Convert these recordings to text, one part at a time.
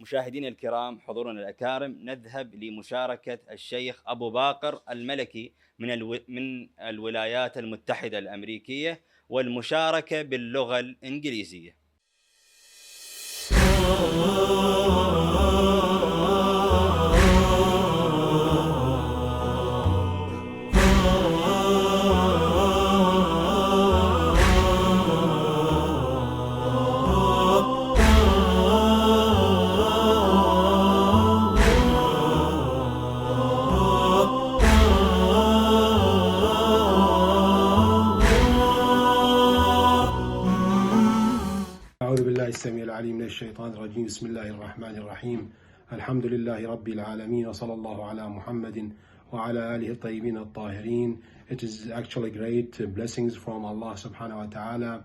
مشاهدينا الكرام، حضورنا الأكارم، نذهب لمشاركة الشيخ أبو باقر الملكي من الولايات المتحدة الأمريكية، والمشاركة باللغة الإنجليزية. السميع العليم من الشيطان الرجيم. بسم الله الرحمن الرحيم. الحمد لله رب العالمين وصلى الله على محمد وعلى آله الطيبين الطاهرين. It is actually great blessings from Allah subhanahu wa ta'ala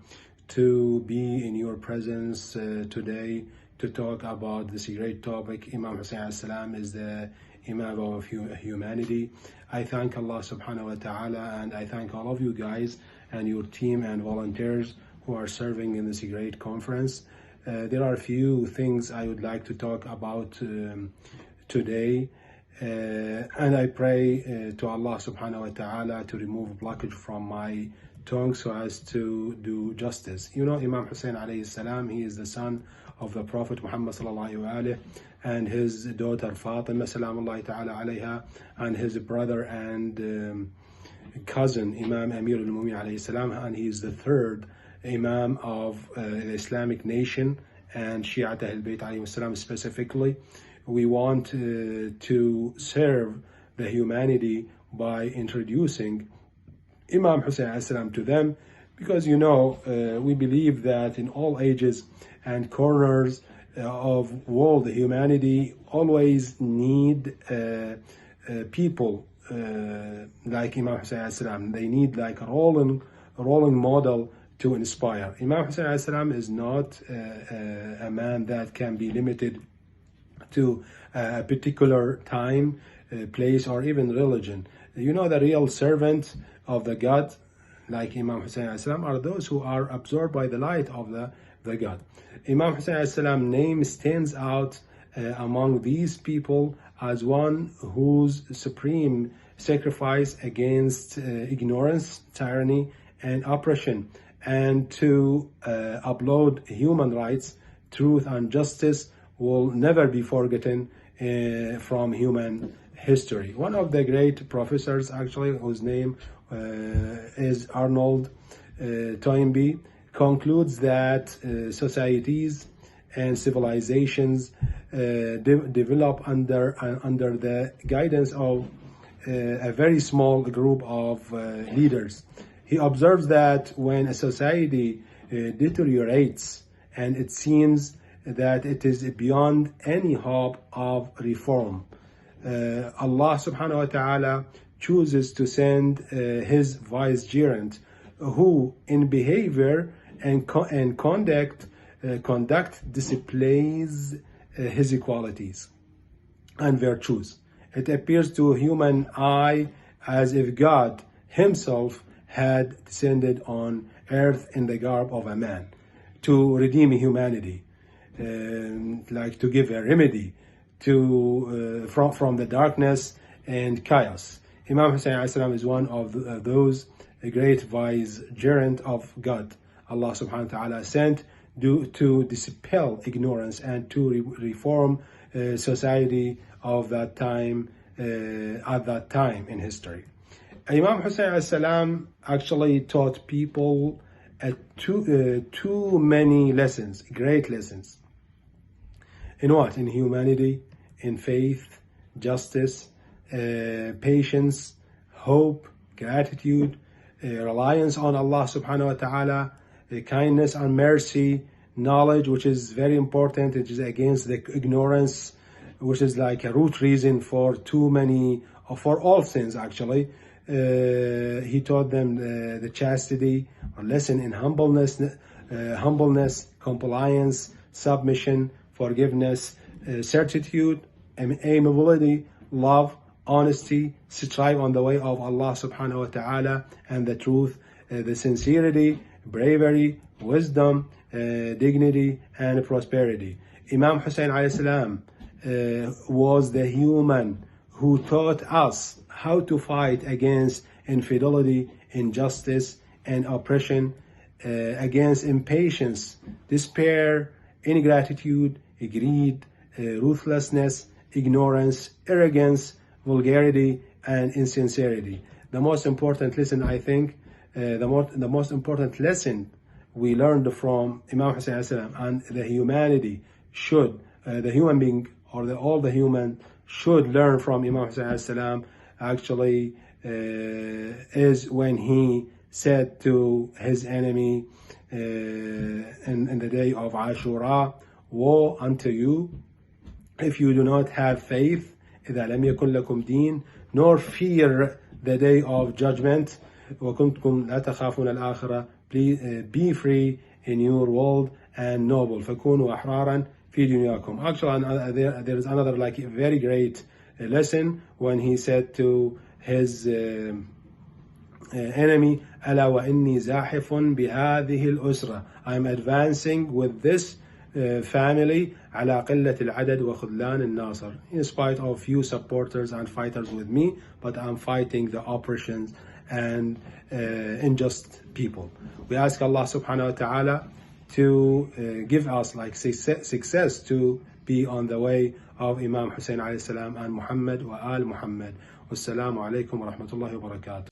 to be in your presence today to talk about this great topic. Imam Hussein alayhi salam is the Imam of humanity. I thank Allah subhanahu wa ta'ala, and I thank all of you guys and your team and volunteers who are serving in this great conference. There are a few things I would like to talk about today, and I pray to Allah subhanahu wa ta'ala to remove blockage from my tongue so as to do justice. You know, Imam Hussein alayhi salam, he is the son of the Prophet Muhammad sallallahu alayhi and his daughter Fatima salamullahi ta'ala alayha, and his brother and cousin Imam Amir al-Mu'minin alayhi salam, and he is the third Imam of the Islamic nation and Shi'at Ahl-Bayt alayhi salam specifically. We want to serve the humanity by introducing Imam Hussein alayhi salam to them, because you know we believe that in all ages and corners of world humanity always need people like Imam Hussein alayhi salam. They need like a rolling model to inspire. Imam Hussein alayhi salam is not a man that can be limited to a particular time, place, or even religion. You know, the real servants of the God, like Imam Hussein alayhi salam, are those who are absorbed by the light of the God. Imam Hussein alayhi salam name stands out among these people as one whose supreme sacrifice against ignorance, tyranny, and oppression, and to uphold human rights, truth, and justice will never be forgotten from human history. One of the great professors, actually, whose name is Arnold Toynbee, concludes that societies and civilizations develop under the guidance of a very small group of leaders. He observes that when a society deteriorates and it seems that it is beyond any hope of reform, Allah subhanahu wa ta'ala chooses to send his vicegerent, who in behavior and conduct displays his qualities and virtues. It appears to human eye as if God himself had descended on earth in the garb of a man to redeem humanity, like to give a remedy to from the darkness and chaos. Imam Hussein alayhi salam is one of those great vicegerent of God. Allah subhanahu wa ta'ala sent to dispel ignorance and to reform society of that time, at that time in history. Imam Hussein alayhi salam actually taught people too many lessons, great lessons. In what? In humanity, in faith, justice, patience, hope, gratitude, reliance on Allah subhanahu wa ta'ala, kindness and mercy, knowledge, which is very important. It is against the ignorance, which is like a root reason for all sins actually. He taught them the chastity, or lesson in humbleness, compliance, submission, forgiveness, certitude, amiability, love, honesty, strive on the way of Allah subhanahu wa ta'ala and the truth, the sincerity, bravery, wisdom, dignity and prosperity. Imam Hussein alayhi salam was the human who taught us how to fight against infidelity, injustice, and oppression, against impatience, despair, ingratitude, greed, ruthlessness, ignorance, arrogance, vulgarity, and insincerity. The most important lesson, I think, the most important lesson we learned from Imam Hussein alayhi salam, and the humanity should, the human being or all the human should learn from Imam Hussein alayhi salam, actually, is when he said to his enemy in the day of Ashura, woe unto you if you do not have faith, إذا لم يكن لكم دين, nor fear the day of judgment, وكنتم لا تخافون الآخرة, please be free in your world and noble, فكونوا أحرارا في دنياكم. Actually, there is another like very great lesson when he said to his enemy, ألا وإني زاحف بهذه الأسرة, I am advancing with this family على قلة العدد وخذلان الناصر, in spite of few supporters and fighters with me, but I'm fighting the oppressions and unjust people. We ask Allah subhanahu wa ta'ala to give us like success to be on the way of Imam Hussein alayhi salam and Muhammad wa al Muhammad. Wassalamu alaikum wa rahmatullahi wa barakatuh.